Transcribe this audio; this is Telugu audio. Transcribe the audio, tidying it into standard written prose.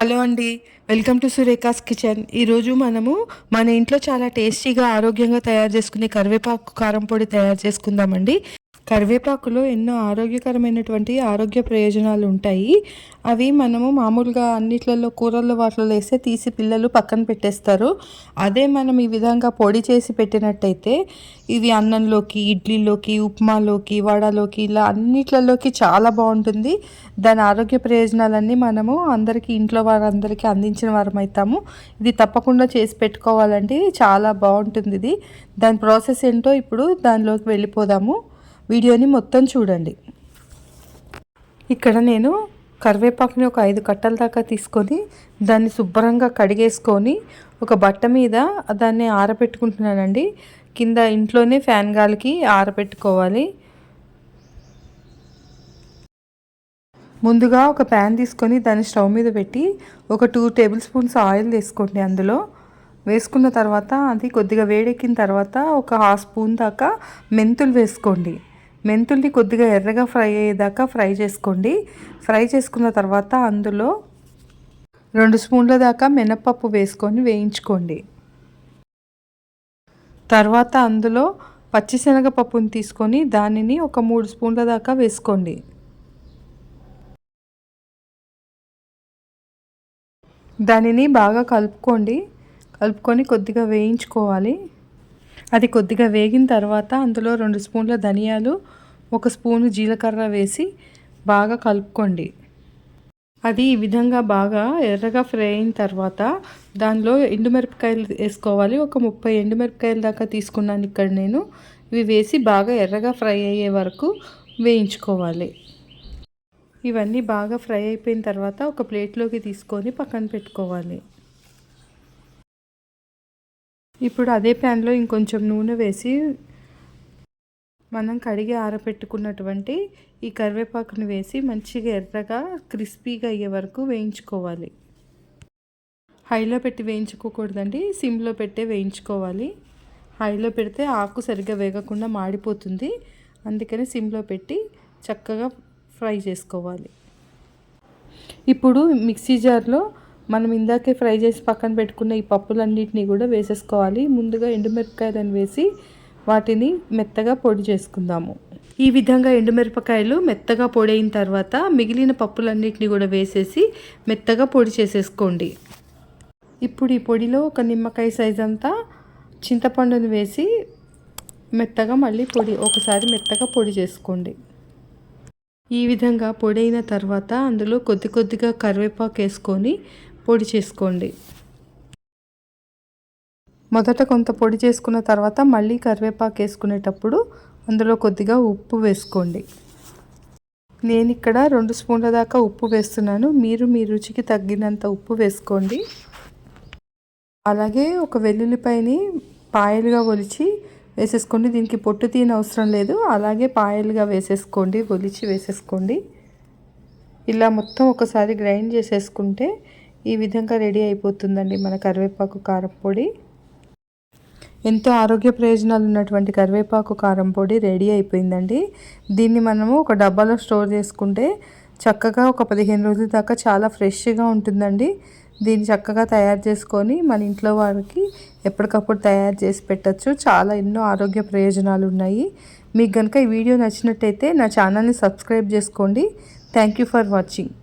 హలో అండి. Welcome to Surekha's kitchen. ఈరోజు మనము మన ఇంట్లో చాలా టేస్టీగా ఆరోగ్యంగా తయారు చేసుకునే కరివేపాకు కారం పొడి తయారు చేసుకుందామండి. కరివేపాకులో ఎన్నో ఆరోగ్యకరమైనటువంటి ఆరోగ్య ప్రయోజనాలు ఉంటాయి. అవి మనము మామూలుగా అన్నిట్లలో కూరల్లో వాటిలో వేస్తే తీసి పిల్లలు పక్కన పెట్టేస్తారు. అదే మనం ఈ విధంగా పొడి చేసి పెట్టినట్టయితే ఇవి అన్నంలోకి, ఇడ్లీలోకి, ఉప్మాలోకి, వడలోకి ఇలా అన్నిట్లలోకి చాలా బాగుంటుంది. దాని ఆరోగ్య ప్రయోజనాలన్నీ మనము అందరికీ ఇంట్లో వారందరికీ అందించిన వారం అవుతాము. ఇది తప్పకుండా చేసి పెట్టుకోవాలండి. చాలా బాగుంటుంది ఇది. దాని ప్రాసెస్ ఏంటో ఇప్పుడు దానిలోకి వెళ్ళిపోదాము. వీడియోని మొత్తం చూడండి. ఇక్కడ నేను కరివేపాకుని ఒక 5 కట్టల దాకా తీసుకొని దాన్ని శుభ్రంగా కడిగేసుకొని ఒక బట్ట మీద దాన్ని ఆరబెట్టుకుంటున్నానండి. కింద ఇంట్లోనే ఫ్యాన్ గాలికి ఆరబెట్టుకోవాలి. ముందుగా ఒక ప్యాన్ తీసుకొని దాన్ని స్టవ్ మీద పెట్టి ఒక 2 టేబుల్ స్పూన్స్ ఆయిల్ వేసుకోండి. అందులో వేసుకున్న తర్వాత అది కొద్దిగా వేడెక్కిన తర్వాత ఒక 1/2 స్పూన్ దాకా మెంతులు వేసుకోండి. మెంతుల్ని కొద్దిగా ఎర్రగా ఫ్రై అయ్యేదాకా ఫ్రై చేసుకోండి. ఫ్రై చేసుకున్న తర్వాత అందులో 2 స్పూన్ల దాకా మినప్పప్పు వేసుకొని వేయించుకోండి. తర్వాత అందులో పచ్చిశనగపప్పుని తీసుకొని దానిని ఒక 3 స్పూన్ల దాకా వేసుకోండి. దానిని బాగా కలుపుకొని కొద్దిగా వేయించుకోవాలి. అది కొద్దిగా వేగిన తర్వాత అందులో 2 స్పూన్ల ధనియాలు, 1 స్పూను జీలకర్ర వేసి బాగా కలుపుకోండి. అది ఈ విధంగా బాగా ఎర్రగా ఫ్రై అయిన తర్వాత దానిలో ఎండుమిరపకాయలు వేసుకోవాలి. ఒక 30 ఎండుమిరపకాయల దాకా తీసుకున్నాను ఇక్కడ నేను. ఇవి వేసి బాగా ఎర్రగా ఫ్రై అయ్యే వరకు వేయించుకోవాలి. ఇవన్నీ బాగా ఫ్రై అయిపోయిన తర్వాత ఒక ప్లేట్లోకి తీసుకొని పక్కన పెట్టుకోవాలి. ఇప్పుడు అదే ప్యాన్లో ఇంకొంచెం నూనె వేసి మనం కడిగి ఆరబెట్టుకున్నటువంటి ఈ కరివేపాకుని వేసి మంచిగా ఎర్రగా క్రిస్పీగా అయ్యే వరకు వేయించుకోవాలి. హైలో పెట్టి వేయించుకోకూడదండి, సిమ్లో పెట్టే వేయించుకోవాలి. హైలో పెడితే ఆకు సరిగ్గా వేగకుండా మాడిపోతుంది. అందుకని సిమ్లో పెట్టి చక్కగా ఫ్రై చేసుకోవాలి. ఇప్పుడు మిక్సీ జార్లో మనం ఇందాకే ఫ్రై చేసి పక్కన పెట్టుకున్న ఈ పప్పులన్నిటినీ కూడా వేసేసుకోవాలి. ముందుగా ఎండుమిరపకాయలను వేసి వాటిని మెత్తగా పొడి చేసుకుందాము. ఈ విధంగా ఎండుమిరపకాయలు మెత్తగా పొడి అయిన తర్వాత మిగిలిన పప్పులన్నిటినీ కూడా వేసేసి మెత్తగా పొడి చేసేసుకోండి. ఇప్పుడు ఈ పొడిలో ఒక నిమ్మకాయ సైజ్ అంతా చింతపండుని వేసి ఒకసారి మెత్తగా పొడి చేసుకోండి. ఈ విధంగా పొడి అయిన తర్వాత అందులో కొద్దిగా కరివేపాకు వేసుకొని పొడి చేసుకోండి. మొదట కొంత పొడి చేసుకున్న తర్వాత మళ్ళీ కరివేపాకు వేసుకునేటప్పుడు అందులో కొద్దిగా ఉప్పు వేసుకోండి. నేను ఇక్కడ 2 స్పూన్ల దాకా ఉప్పు వేస్తున్నాను. మీరు మీ రుచికి తగ్గినంత ఉప్పు వేసుకోండి. అలాగే ఒక వెల్లుల్లిపాయని పాయలుగా ఒలిచి వేసేసుకోండి. దీనికి పొట్టు తీయని అవసరం లేదు, అలాగే పాయలుగా ఒలిచి వేసేసుకోండి. ఇలా మొత్తం ఒకసారి గ్రైండ్ చేసేసుకుంటే ఈ విధంగా రెడీ అయిపోతుందండి మన కరివేపాకు కారం పొడి. ఎంతో ఆరోగ్య ప్రయోజనాలు ఉన్నటువంటి కరివేపాకు కారం పొడి రెడీ అయిపోయిందండి. దీన్ని మనము ఒక డబ్బాలో స్టోర్ చేసుకుంటే చక్కగా ఒక 15 రోజుల దాకా చాలా ఫ్రెష్గా ఉంటుందండి. దీన్ని చక్కగా తయారు చేసుకొని మన ఇంట్లో వారికి ఎప్పటికప్పుడు తయారు చేసి పెట్టచ్చు. చాలా ఎన్నో ఆరోగ్య ప్రయోజనాలు ఉన్నాయి. మీకు కనుక ఈ వీడియో నచ్చినట్టయితే నా ఛానల్ని సబ్స్క్రైబ్ చేసుకోండి. Thank you for watching.